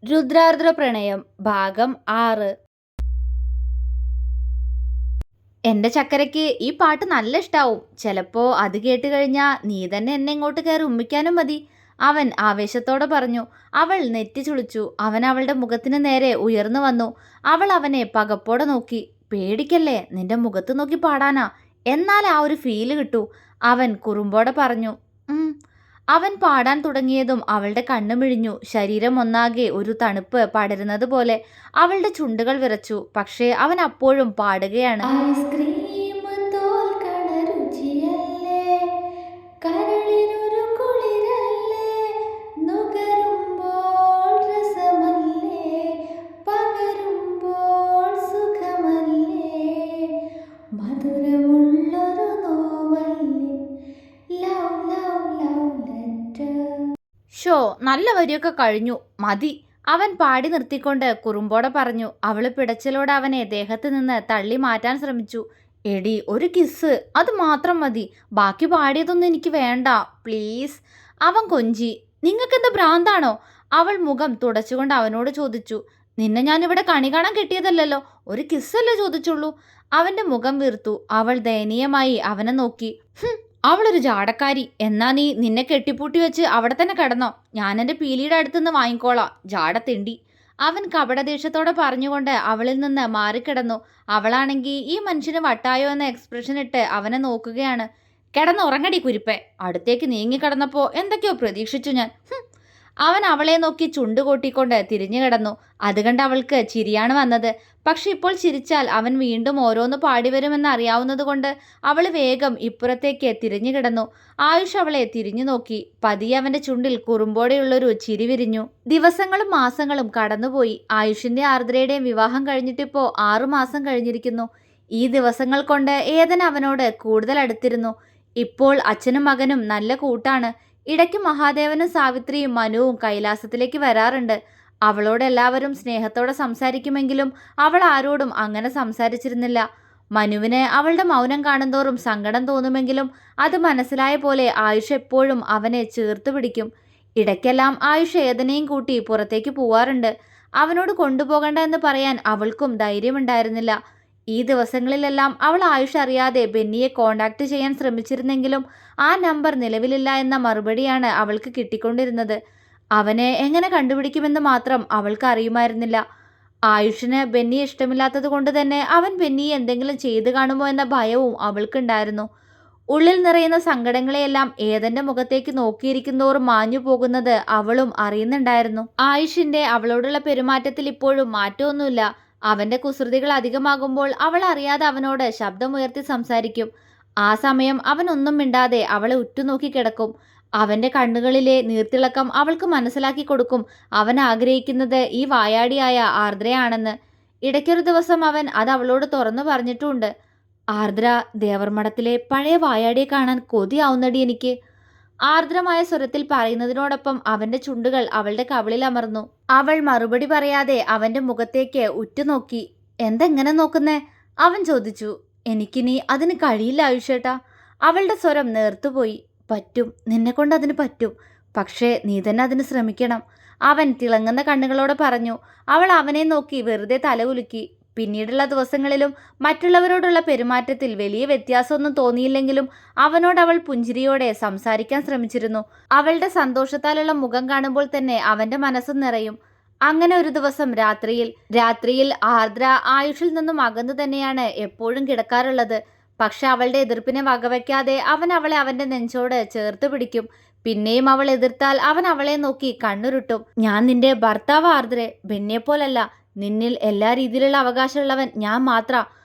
രുദ്രാർദ്ര പ്രണയം ഭാഗം 6. എന്റെ ചക്കരയ്ക്ക് ഈ പാട്ട് നല്ല ഇഷ്ടാവും. ചിലപ്പോ അത് കേട്ട് കഴിഞ്ഞാ നീ തന്നെ എന്നെ ഇങ്ങോട്ട് കയറി ഉമ്മിക്കാനും മതി, അവൻ ആവേശത്തോടെ പറഞ്ഞു. അവൾ നെറ്റി ചുളിച്ചു. അവൻ അവളുടെ മുഖത്തിന് നേരെ ഉയർന്നു വന്നു. അവൾ അവനെ പകപ്പോടെ നോക്കി. പേടിക്കല്ലേ, നിന്റെ മുഖത്ത് നോക്കി പാടാനാ, എന്നാൽ ആ ഒരു ഫീല് കിട്ടൂ, അവൻ കുറുമ്പോടെ പറഞ്ഞു. അവൻ പാടാൻ തുടങ്ങിയതും അവളുടെ കണ്ണു മിഴിഞ്ഞു. ശരീരം ഒന്നാകെ ഒരു തണുപ്പ് പടരുന്നത് പോലെ. അവളുടെ ചുണ്ടുകൾ വിറച്ചു. പക്ഷേ അവൻ അപ്പോഴും പാടുകയാണ്. ഷോ നല്ല വരിയൊക്കെ കഴിഞ്ഞു, മതി, അവൻ പാടി നിർത്തിക്കൊണ്ട് കുറുമ്പോടെ പറഞ്ഞു. അവള് പിടച്ചിലോടെ അവനെ ദേഹത്ത് നിന്ന് തള്ളി മാറ്റാൻ ശ്രമിച്ചു. എടി, ഒരു കിസ്, അത് മാത്രം മതി, ബാക്കി പാടിയതൊന്നും എനിക്ക് വേണ്ട, പ്ലീസ്, അവൻ കൊഞ്ചി. നിങ്ങൾക്കെന്താ ഭ്രാന്താണോ? അവൾ മുഖം തുടച്ചുകൊണ്ട് അവനോട് ചോദിച്ചു. നിന്നെ ഞാനിവിടെ കണി കാണാൻ കിട്ടിയതല്ലോ, ഒരു കിസ്സല്ലേ ചോദിച്ചുള്ളൂ. അവന്റെ മുഖം വീർത്തു. അവൾ ദയനീയമായി അവനെ നോക്കി. അവളൊരു ജാടക്കാരി. എന്നാ നീ നിന്നെ കെട്ടിപ്പൂട്ടി വെച്ച് അവിടെ തന്നെ കിടന്നോ, ഞാൻ എൻ്റെ പീലിയുടെ അടുത്തുനിന്ന് വാങ്ങിക്കോളാം, ജാടത്തിണ്ടി, അവൻ കപടദേഷ്യത്തോടെ പറഞ്ഞുകൊണ്ട് അവളിൽ നിന്ന് മാറിക്കിടന്നു. അവളാണെങ്കിൽ ഈ മനുഷ്യന് വട്ടായോ എന്ന എക്സ്പ്രഷൻ ഇട്ട് അവനെ നോക്കുകയാണ്. കിടന്നുറങ്ങടി കുരിപ്പേ, അടുത്തേക്ക് നീങ്ങിക്കിടന്നപ്പോൾ എന്തൊക്കെയോ പ്രതീക്ഷിച്ചു ഞാൻ. അവൻ അവളെ നോക്കി ചുണ്ടുകൊട്ടിക്കൊണ്ട് തിരിഞ്ഞു കിടന്നു. അത് കണ്ട് അവൾക്ക് ചിരിയാണ് വന്നത്. പക്ഷെ ഇപ്പോൾ ചിരിച്ചാൽ അവൻ വീണ്ടും ഓരോന്ന് പാടിവരുമെന്ന് അറിയാവുന്നത് കൊണ്ട് അവൾ വേഗം ഇപ്പുറത്തേക്ക് തിരിഞ്ഞു കിടന്നു. ആയുഷ് അവളെ തിരിഞ്ഞു നോക്കി. പതിയെ അവന്റെ ചുണ്ടിൽ കുറുമ്പോടെയുള്ളൊരു ചിരി വിരിഞ്ഞു. ദിവസങ്ങളും മാസങ്ങളും കടന്നുപോയി. ആയുഷിന്റെ ആർദ്രയുടെയും വിവാഹം കഴിഞ്ഞിട്ടിപ്പോൾ 6 മാസം കഴിഞ്ഞിരിക്കുന്നു. ഈ ദിവസങ്ങൾ കൊണ്ട് ഏതൻ അവനോട് കൂടുതൽ അടുത്തിരുന്നു. ഇപ്പോൾ അച്ഛനും മകനും നല്ല കൂട്ടാണ്. ഇടയ്ക്ക് മഹാദേവനും സാവിത്രിയും മനുവും കൈലാസത്തിലേക്ക് വരാറുണ്ട്. അവളോട് എല്ലാവരും സ്നേഹത്തോടെ സംസാരിക്കുമെങ്കിലും അവൾ ആരോടും അങ്ങനെ സംസാരിച്ചിരുന്നില്ല. മനുവിന് അവളുടെ മൗനം കാണുന്തോറും സങ്കടം തോന്നുമെങ്കിലും അത് മനസ്സിലായ പോലെ ആയുഷ് എപ്പോഴും അവനെ ചേർത്ത് പിടിക്കും. ഇടയ്ക്കെല്ലാം ആയുഷ് ഏതനെയും കൂട്ടി പുറത്തേക്ക് പോവാറുണ്ട്. അവനോട് കൊണ്ടുപോകണ്ട എന്ന് പറയാൻ അവൾക്കും ധൈര്യമുണ്ടായിരുന്നില്ല. ഈ ദിവസങ്ങളിലെല്ലാം അവൾ ആയുഷ് അറിയാതെ ബെന്നിയെ കോണ്ടാക്ട് ചെയ്യാൻ ശ്രമിച്ചിരുന്നെങ്കിലും ആ നമ്പർ നിലവിലില്ല എന്ന മറുപടിയാണ് അവൾക്ക് കിട്ടിക്കൊണ്ടിരുന്നത്. അവനെ എങ്ങനെ കണ്ടുപിടിക്കുമെന്ന് മാത്രം അവൾക്ക് അറിയുമായിരുന്നില്ല. ആയുഷിന് ബെന്നിയെ ഇഷ്ടമില്ലാത്തത് കൊണ്ട് തന്നെ അവൻ ബെന്നിയെ എന്തെങ്കിലും ചെയ്തു കാണുമോ എന്ന ഭയവും അവൾക്കുണ്ടായിരുന്നു. ഉള്ളിൽ നിറയുന്ന സങ്കടങ്ങളെയെല്ലാം ഏതന്റെ മുഖത്തേക്ക് നോക്കിയിരിക്കുന്നതോറും മാഞ്ഞു പോകുന്നത് അവളും അറിയുന്നുണ്ടായിരുന്നു. ആയുഷിന്റെ അവളോടുള്ള പെരുമാറ്റത്തിൽ ഇപ്പോഴും മാറ്റമൊന്നുമില്ല. അവന്റെ കുസൃതികൾ അധികമാകുമ്പോൾ അവൾ അറിയാതെ അവനോട് ശബ്ദമുയർത്തി സംസാരിക്കും. ആ സമയം അവൻ ഒന്നും മിണ്ടാതെ അവളെ ഉറ്റുനോക്കി കിടക്കും. അവന്റെ കണ്ണുകളിലെ നീർത്തിളക്കം അവൾക്ക് മനസ്സിലാക്കി കൊടുക്കും അവൻ ആഗ്രഹിക്കുന്നത് ഈ വായാടിയായ ആർദ്രയാണെന്ന്. ഇടയ്ക്കൊരു ദിവസം അവൻ അത് അവളോട് തുറന്നു പറഞ്ഞിട്ടുമുണ്ട്. ആർദ്ര, ദേവർമഠത്തിലെ പഴയ വായാടിയെ കാണാൻ കൊതിയാവുന്നടി എനിക്ക്, ആർദ്രമായ സ്വരത്തിൽ പറയുന്നതിനോടൊപ്പം അവന്റെ ചുണ്ടുകൾ അവളുടെ കവിളിൽ അമർന്നു. അവൾ മറുപടി പറയാതെ അവന്റെ മുഖത്തേക്ക് ഉറ്റുനോക്കി. എന്തെങ്ങനെ നോക്കുന്നേ, അവൻ ചോദിച്ചു. എനിക്കിനി അതിന് കഴിയില്ല ആയുഷേട്ടാ, അവളുടെ സ്വരം നേർത്തുപോയി. പറ്റും, നിന്നെക്കൊണ്ട് അതിന് പറ്റും, പക്ഷേ നീ തന്നെ അതിന് ശ്രമിക്കണം, അവൻ തിളങ്ങുന്ന കണ്ണുകളോടെ പറഞ്ഞു. അവൾ അവനെ നോക്കി വെറുതെ തലകുലുക്കി. പിന്നീടുള്ള ദിവസങ്ങളിലും മറ്റുള്ളവരോടുള്ള പെരുമാറ്റത്തിൽ വലിയ വ്യത്യാസമൊന്നും തോന്നിയില്ലെങ്കിലും അവനോട് അവൾ പുഞ്ചിരിയോടെ സംസാരിക്കാൻ ശ്രമിച്ചിരുന്നു. അവളുടെ സന്തോഷത്താലുള്ള മുഖം കാണുമ്പോൾ തന്നെ അവന്റെ മനസ്സ് നിറയും. അങ്ങനെ ഒരു ദിവസം രാത്രിയിൽ ആർദ്ര ആയുഷിൽ നിന്നും അകന്നു തന്നെയാണ് എപ്പോഴും കിടക്കാറുള്ളത്. പക്ഷെ അവളുടെ എതിർപ്പിനെ വകവയ്ക്കാതെ അവൻ അവളെ അവന്റെ നെഞ്ചോട് ചേർത്ത് പിടിക്കും. പിന്നെയും അവൾ എതിർത്താൽ അവൻ അവളെ നോക്കി കണ്ണുരുട്ടും. ഞാൻ നിന്റെ ഭർത്താവ് ആർദ്രെ, ബെന്നിയെപ്പോലല്ല, നിന്നിൽ എല്ലാ രീതിയിലുള്ള അവകാശമുള്ളവൻ ഞാൻ മാത്ര,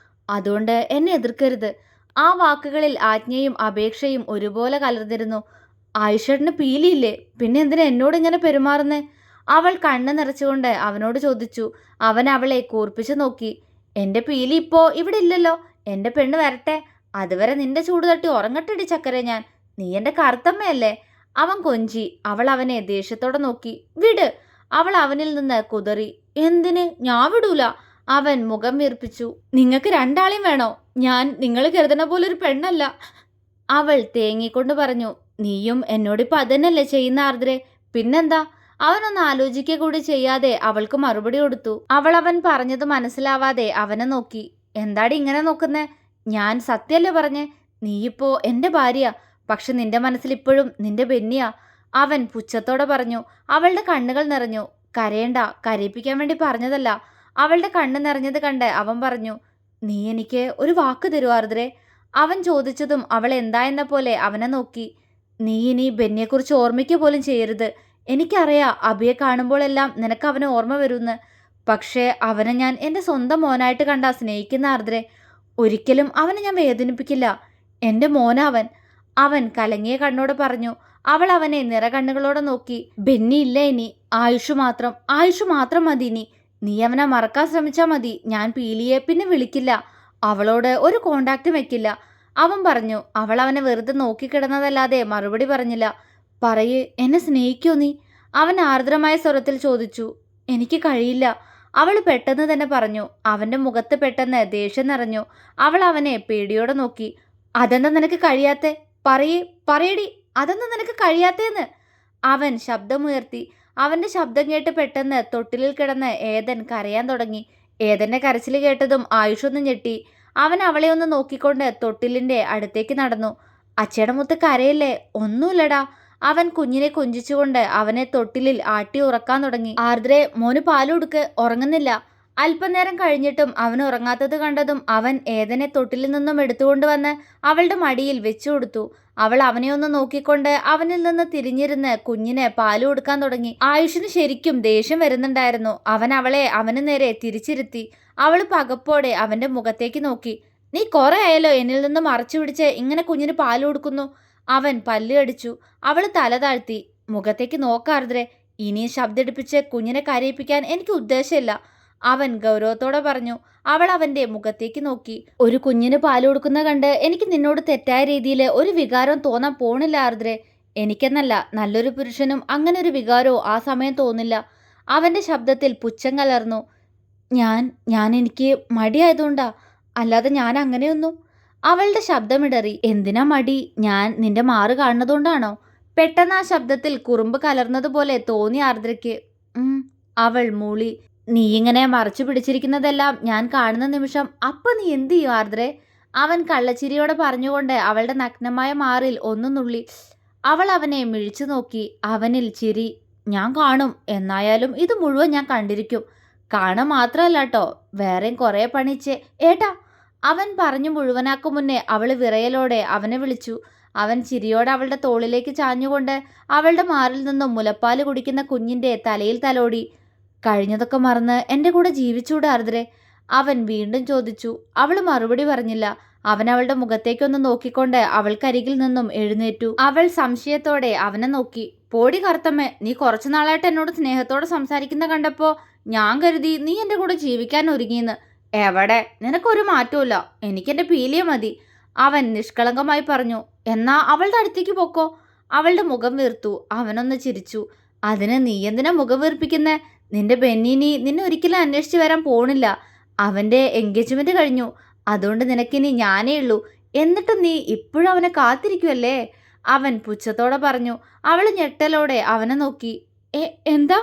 അതുകൊണ്ട് എന്നെ എതിർക്കരുത്. ആ വാക്കുകളിൽ ആജ്ഞയും അപേക്ഷയും ഒരുപോലെ കലർന്നിരുന്നു. ആയുഷേട്ടന് പീലിയില്ലേ, പിന്നെ എന്തിനാ എന്നോട് ഇങ്ങനെ പെരുമാറുന്നേ, അവൾ കണ്ണ് നിറച്ചുകൊണ്ട് അവനോട് ചോദിച്ചു. അവൻ അവളെ കൂർപ്പിച്ചു നോക്കി. എൻ്റെ പീലി ഇപ്പോ ഇവിടെ ഇല്ലല്ലോ, എൻ്റെ പെണ്ണ് വരട്ടെ, അതുവരെ നിന്റെ ചൂട് തട്ടി ഉറങ്ങട്ടടി ചക്കരെ ഞാൻ, നീ എൻ്റെ കറുത്തമ്മയല്ലേ, അവൻ കൊഞ്ചി. അവൾ അവനെ ദേഷ്യത്തോടെ നോക്കി. വിട്, അവൾ അവനിൽ നിന്ന് കുതറി. എന്തിന്, ഞാൻ വിടൂല, അവൻ മുഖം വീർപ്പിച്ചു. നിങ്ങൾക്ക് രണ്ടാളെയും വേണോ, ഞാൻ നിങ്ങൾ കരുതുന്ന പോലൊരു പെണ്ണല്ല, അവൾ തേങ്ങിക്കൊണ്ട് പറഞ്ഞു. നീയും എന്നോടിപ്പോൾ അതന്നെയല്ലേ ചെയ്യുന്ന ആർദ്രെ, പിന്നെന്താ, അവനൊന്ന് ആലോചിക്കുക കൂടി ചെയ്യാതെ അവൾക്ക് മറുപടി കൊടുത്തു. അവൻ പറഞ്ഞത് മനസ്സിലാവാതെ അവനെ നോക്കി. എന്താടി ഇങ്ങനെ നോക്കുന്നേ? ഞാൻ സത്യമല്ലേ പറഞ്ഞേ? നീയിപ്പോ എൻ്റെ ഭാര്യ, പക്ഷെ നിന്റെ മനസ്സിൽ ഇപ്പോഴും നിന്റെ ബെന്നിയാ. അവൻ പുച്ഛത്തോടെ പറഞ്ഞു. അവളുടെ കണ്ണുകൾ നിറഞ്ഞു. കരയണ്ട, കരയിപ്പിക്കാൻ വേണ്ടി പറഞ്ഞതല്ല. അവളുടെ കണ്ണ് നിറഞ്ഞത് കണ്ട് അവൻ പറഞ്ഞു, നീ എനിക്ക് ഒരു വാക്ക് തരുമോ ആർദ്രേ? അവൻ ചോദിച്ചതും അവൾ എന്താ എന്ന പോലെ അവനെ നോക്കി. നീ ഇനി ബെന്നിയെക്കുറിച്ച് ഓർമ്മിക്കുക പോലും ചെയ്യരുത്. എനിക്കറിയാം അഭിയെ കാണുമ്പോഴെല്ലാം നിനക്ക് അവനെ ഓർമ്മ വരുമെന്ന്. പക്ഷേ അവനെ ഞാൻ എൻ്റെ സ്വന്തം മോനായിട്ട് കണ്ടാ സ്നേഹിക്കുന്ന ആർദ്രേ. ഒരിക്കലും അവനെ ഞാൻ വേദനിപ്പിക്കില്ല. എൻ്റെ മോനവൻ. അവൻ കലങ്ങിയ കണ്ണോട് പറഞ്ഞു. അവൾ അവനെ നിറകണ്ണുകളോടെ നോക്കി. ബെന്നി ഇല്ല ഇനി, ആയുഷ് മാത്രം മതി ഇനി. നീ അവനെ മറക്കാൻ ശ്രമിച്ചാൽ മതി. ഞാൻ പീലിയെ പിന്നെ വിളിക്കില്ല, അവളോട് ഒരു കോണ്ടാക്റ്റും വെക്കില്ല, അവൻ പറഞ്ഞു. അവൾ അവനെ വെറുതെ നോക്കിക്കിടന്നതല്ലാതെ മറുപടി പറഞ്ഞില്ല. പറയേ, എന്നെ സ്നേഹിക്കോ നീ? അവൻ ആർദ്രമായ സ്വരത്തിൽ ചോദിച്ചു. എനിക്ക് കഴിയില്ല, അവൾ പെട്ടെന്ന് തന്നെ പറഞ്ഞു. അവൻ്റെ മുഖത്ത് പെട്ടെന്ന് ദേഷ്യം നിറഞ്ഞു. അവൾ അവനെ പേടിയോടെ നോക്കി. അതെന്താ നിനക്ക് കഴിയാത്തെ? പറയടി, അതെന്താ നിനക്ക് കഴിയാത്തേന്ന്? അവൻ ശബ്ദമുയർത്തി. അവൻ്റെ ശബ്ദം കേട്ട് പെട്ടെന്ന് തൊട്ടിലിൽ കിടന്ന് ഏദൻ കരയാൻ തുടങ്ങി. ഏദൻ്റെ കരച്ചിൽ കേട്ടതും ആയുഷൊന്ന് ഞെട്ടി. അവൻ അവളെ ഒന്ന് നോക്കിക്കൊണ്ട് തൊട്ടിലിൻ്റെ അടുത്തേക്ക് നടന്നു. അച്ഛയുടെ മുത്ത് കരയല്ലേ? ഒന്നുമില്ലടാ. അവൻ കുഞ്ഞിനെ കൊഞ്ചിച്ചുകൊണ്ട് അവനെ തൊട്ടിലിൽ ആട്ടി ഉറക്കാൻ തുടങ്ങി. ആർദ്രേ, മോന് പാല് കൊടുക്ക്, ഉറങ്ങുന്നില്ല. അല്പനേരം കഴിഞ്ഞിട്ടും അവൻ ഉറങ്ങാത്തത് കണ്ടതും അവൻ ഏദനെ തൊട്ടിലിൽ നിന്നും എടുത്തുകൊണ്ടുവന്ന് അവളുടെ മടിയിൽ വെച്ചു കൊടുത്തു. അവൾ അവനെ ഒന്ന് നോക്കിക്കൊണ്ട് അവനിൽ നിന്ന് തിരിഞ്ഞിരുന്ന് കുഞ്ഞിന് പാല് കൊടുക്കാൻ തുടങ്ങി. ആയുഷിന് ശരിക്കും ദേഷ്യം വരുന്നുണ്ടായിരുന്നു. അവൻ അവളെ അവന് നേരെ തിരിച്ചിരുത്തി. അവൾ പകപ്പോടെ അവൻ്റെ മുഖത്തേക്ക് നോക്കി. നീ കുറെ ആയല്ലോ എന്നിൽ നിന്ന് മറച്ചു പിടിച്ച് ഇങ്ങനെ കുഞ്ഞിന് പാല് കൊടുക്കുന്നു. അവൻ പല്ല് കടിച്ചു. അവൾ തല താഴ്ത്തി. മുഖത്തേക്ക് നോക്കാർദ്രേ, ഇനിയും ശബ്ദടിപ്പിച്ച് കുഞ്ഞിനെ കരയിപ്പിക്കാൻ എനിക്ക് ഉദ്ദേശമില്ല, അവൻ ഗൗരവത്തോടെ പറഞ്ഞു. അവൾ അവൻ്റെ മുഖത്തേക്ക് നോക്കി. ഒരു കുഞ്ഞിന് പാല് കൊടുക്കുന്ന കണ്ട് എനിക്ക് നിന്നോട് തെറ്റായ രീതിയിൽ ഒരു വികാരം തോന്നാൻ പോണില്ല ആർദ്രേ. എനിക്കെന്നല്ല, നല്ലൊരു പുരുഷനും അങ്ങനെ ഒരു വികാരവും ആ സമയം തോന്നില്ല. അവൻ്റെ ശബ്ദത്തിൽ പുച്ഛം കലർന്നു. ഞാൻ എനിക്ക് മടിയായതുകൊണ്ടാ, അല്ലാതെ ഞാൻ അങ്ങനെയൊന്നും. അവളുടെ ശബ്ദമിടറി. എന്തിനാ മടി? ഞാൻ നിന്റെ മാറ് കാണുന്നതുകൊണ്ടാണോ? പെട്ടെന്ന് ആ ശബ്ദത്തിൽ കുറുമ്പ് കലർന്നതുപോലെ തോന്നി ആർദ്രയ്ക്ക്. അവൾ മൂളി. നീ ഇങ്ങനെ മറച്ചു പിടിച്ചിരിക്കുന്നതെല്ലാം ഞാൻ കാണുന്ന നിമിഷം അപ്പൊ നീ എന്ത് ചെയ്യും ആർദ്രേ? അവൻ കള്ളച്ചിരിയോടെ പറഞ്ഞുകൊണ്ട് അവളുടെ നഗ്നമായ മാറിൽ ഒന്നു നുള്ളി. അവൾ അവനെ മിഴിച്ചു നോക്കി. അവനിൽ ചിരി. ഞാൻ കാണും, എന്നായാലും ഇത് മുഴുവൻ ഞാൻ കണ്ടിരിക്കും. കാണാൻ മാത്രമല്ല കേട്ടോ, വേറെയും കുറേ പണിച്ചേ ഏട്ടാ. അവൻ പറഞ്ഞു മുഴുവനാക്കും മുന്നേ അവൾ വിറയലോടെ അവനെ വിളിച്ചു. അവൻ ചിരിയോടെ അവളുടെ തോളിലേക്ക് ചാഞ്ഞുകൊണ്ട് അവളുടെ മാറിൽ നിന്നും മുലപ്പാല് കുടിക്കുന്ന കുഞ്ഞിൻ്റെ തലയിൽ തലോടി. കഴിഞ്ഞതൊക്കെ മറന്ന് എൻ്റെ കൂടെ ജീവിച്ചൂടെ ആർദ്രേ? അവൻ വീണ്ടും ചോദിച്ചു. അവൾ മറുപടി പറഞ്ഞില്ല. അവൻ അവളുടെ മുഖത്തേക്കൊന്ന് നോക്കിക്കൊണ്ട് അവൾക്കരികിൽ നിന്നും എഴുന്നേറ്റു. അവൾ സംശയത്തോടെ അവനെ നോക്കി. പോടി കറുത്തമ്മേ, നീ കുറച്ചു നാളായിട്ട് എന്നോട് സ്നേഹത്തോടെ സംസാരിക്കുന്ന കണ്ടപ്പോൾ ഞാൻ കരുതി നീ എൻ്റെ കൂടെ ജീവിക്കാൻ ഒരുങ്ങിയെന്ന്. എവിടെ? നിനക്കൊരു മാറ്റമില്ല. എനിക്കെൻ്റെ പീലിയ മതി, അവൻ നിഷ്കളങ്കമായി പറഞ്ഞു. എന്നാ അവളുടെ അടുത്തേക്ക് പൊക്കോ. അവളുടെ മുഖം വീർത്തു. അവനൊന്ന് ചിരിച്ചു. അതിന് നീ എന്തിനാ മുഖം വീർപ്പിക്കുന്നേ? നിന്റെ ബെന്നിനി നിന്നെ ഒരിക്കലും അന്വേഷിച്ച് വരാൻ പോണില്ല. അവൻ്റെ എൻഗേജ്മെൻറ്റ് കഴിഞ്ഞു. അതുകൊണ്ട് നിനക്കിനി ഞാനേ ഉള്ളൂ. എന്നിട്ടും നീ ഇപ്പോഴും അവനെ കാത്തിരിക്കുമല്ലേ? അവൻ പുച്ഛത്തോടെ പറഞ്ഞു. അവൾ ഞെട്ടലോടെ അവനെ നോക്കി. എന്താ?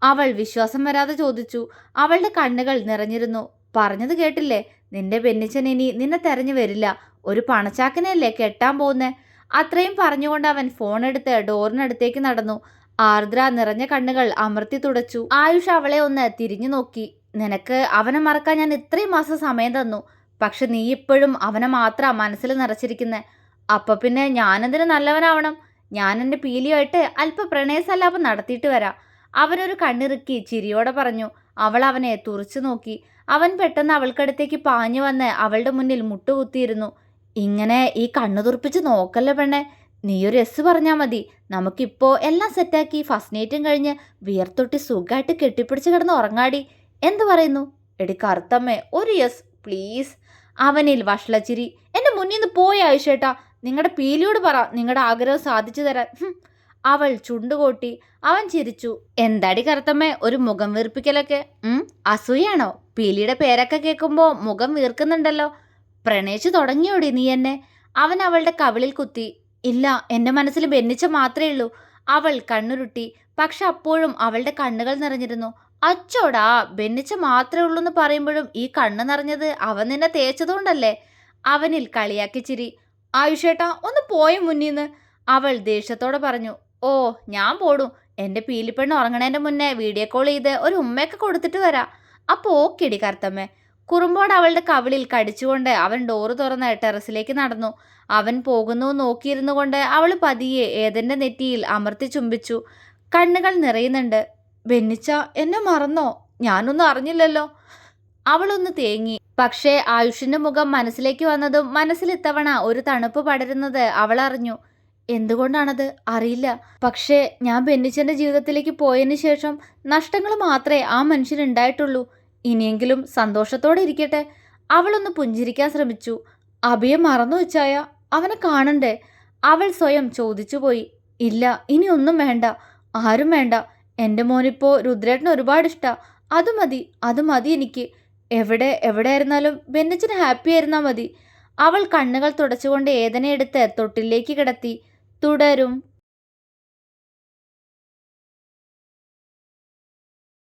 അവൾ വിശ്വാസം വരാതെ ചോദിച്ചു. അവളുടെ കണ്ണുകൾ നിറഞ്ഞിരുന്നു. പറഞ്ഞത് കേട്ടില്ലേ? നിന്റെ ബെന്നിച്ചൻ ഇനി നിന്നെ തെരഞ്ഞു വരില്ല. ഒരു പണച്ചാക്കിനല്ലേ കെട്ടാൻ പോകുന്നേ? അത്രയും പറഞ്ഞുകൊണ്ട് അവൻ ഫോൺ എടുത്ത് ഡോറിനടുത്തേക്ക് നടന്നു. ആർദ്ര നിറഞ്ഞ കണ്ണുകൾ അമർത്തി തുടച്ചു. ആയുഷ് അവളെ ഒന്ന് തിരിഞ്ഞു നോക്കി. നിനക്ക് അവനെ മറക്കാൻ ഞാൻ ഇത്രയും മാസം സമയം തന്നു. പക്ഷെ നീ ഇപ്പോഴും അവനെ മാത്രം മനസ്സിൽ നിറച്ചിരിക്കുന്നേ. അപ്പൊ പിന്നെ ഞാനെന്തിനു നല്ലവനാവണം? ഞാൻ എൻ്റെ പീലിയുമായിട്ട് അല്പ പ്രണയസല്ലാപം നടത്തിയിട്ട് വരാം. അവനൊരു കണ്ണിറുക്കി ചിരിയോടെ പറഞ്ഞു. അവൾ അവനെ തുറച്ചു നോക്കി. അവൻ പെട്ടെന്ന് അവൾക്കടുത്തേക്ക് പാഞ്ഞു വന്ന് അവളുടെ മുന്നിൽ മുട്ടുകുത്തിയിരുന്നു. ഇങ്ങനെ ഈ കണ്ണു തുറപ്പിച്ച് നോക്കല്ലേ പെണ്ണെ. നീയൊരു എസ് പറഞ്ഞാൽ മതി. നമുക്കിപ്പോൾ എല്ലാം സെറ്റാക്കി ഫസ്റ്റ് നൈറ്റും കഴിഞ്ഞ് വിയർത്തൊട്ടി സുഖമായിട്ട് കെട്ടിപ്പിടിച്ച് കിടന്ന് ഉറങ്ങാടി. എന്തു പറയുന്നു? എടി കറുത്തമ്മേ, ഒരു യെസ് പ്ലീസ്. അവനിൽ വഷളച്ചിരി. എൻ്റെ മുന്നിൽ നിന്ന് പോയ ആയിഷേട്ടാ. നിങ്ങളുടെ പീലിയോട് പറ നിങ്ങളുടെ ആഗ്രഹം സാധിച്ചു തരാൻ. അവൾ ചുണ്ടുകൊട്ടി. അവൻ ചിരിച്ചു. എന്താടി കറുത്തമ്മേ ഒരു മുഖം വീർപ്പിക്കലൊക്കെ? അസൂയാണോ? പീലിയുടെ പേരൊക്കെ കേൾക്കുമ്പോൾ മുഖം വീർക്കുന്നുണ്ടല്ലോ. പ്രണയിച്ചു തുടങ്ങിയോടി നീ എന്നെ? അവൻ അവളുടെ കവിളിൽ കുത്തി. ഇല്ല, എൻ്റെ മനസ്സിൽ ബെന്നിച്ച മാത്രമേ ഉള്ളൂ. അവൾ കണ്ണുരുട്ടി. പക്ഷെ അപ്പോഴും അവളുടെ കണ്ണുകൾ നിറഞ്ഞിരുന്നു. അച്ചോടാ, ബെന്നിച്ച മാത്രമേ ഉള്ളൂ എന്ന് പറയുമ്പോഴും ഈ കണ്ണ് നിറഞ്ഞത് അവൻ നിന്നെ തേച്ചതുകൊണ്ടല്ലേ? അവനിൽ കളിയാക്കി ചിരി. ആയുഷേട്ടാ, ഒന്ന് പോയ മുന്നീന്ന്, അവൾ ദേഷ്യത്തോടെ പറഞ്ഞു. ഓ, ഞാൻ പോടും. എന്റെ പീലിപ്പെണ്ണ് ഉറങ്ങണേന്റെ മുന്നേ വീഡിയോ കോൾ ചെയ്ത് ഒരു ഉമ്മയൊക്കെ കൊടുത്തിട്ട് വരാം. അപ്പൊ ഓക്കെടി കറുത്തമ്മേ. കുറുമ്പോട് അവളുടെ കവിളിൽ കടിച്ചുകൊണ്ട് അവൻ ഡോറ് തുറന്ന് ടെറസിലേക്ക് നടന്നു. അവൻ പോകുന്നു നോക്കിയിരുന്നു കൊണ്ട് അവൾ പതിയെ ഏതന്റെ നെറ്റിയിൽ അമർത്തി ചുംബിച്ചു. കണ്ണുകൾ നിറയുന്നുണ്ട്. ബെന്നിച്ച, എന്നെ മറന്നോ? ഞാനൊന്നും അറിഞ്ഞില്ലല്ലോ. അവളൊന്ന് തേങ്ങി. പക്ഷേ ആയുഷിന്റെ മുഖം മനസ്സിലേക്ക് വന്നതും മനസ്സിൽ ഇത്തവണ ഒരു തണുപ്പ് പടരുന്നത് അവൾ അറിഞ്ഞു. എന്തുകൊണ്ടാണത് അറിയില്ല. പക്ഷേ ഞാൻ ബെന്നിച്ചന്റെ ജീവിതത്തിലേക്ക് പോയതിനു ശേഷം നഷ്ടങ്ങൾ മാത്രമേ ആ മനുഷ്യനുണ്ടായിട്ടുള്ളൂ. ഇനിയെങ്കിലും സന്തോഷത്തോടെ ഇരിക്കട്ടെ. അവളൊന്ന് പുഞ്ചിരിക്കാൻ ശ്രമിച്ചു. അഭിയെ മറന്നു വെച്ചായ? അവനെ കാണണ്ടേ? അവൾ സ്വയം ചോദിച്ചുപോയി. ഇല്ല, ഇനി ഒന്നും വേണ്ട, ആരും വേണ്ട. എൻ്റെ മോനിപ്പോ രുദ്രേട്ടന് ഒരുപാട് ഇഷ്ടാ. അത് മതി എനിക്ക്. എവിടെയായിരുന്നാലും ബെന്നിച്ചന് ഹാപ്പി ആയിരുന്നാ മതി. അവൾ കണ്ണുകൾ തുടച്ചുകൊണ്ട് ഏതനെ എടുത്ത് തൊട്ടിലേക്ക് കിടത്തി. തുടരും.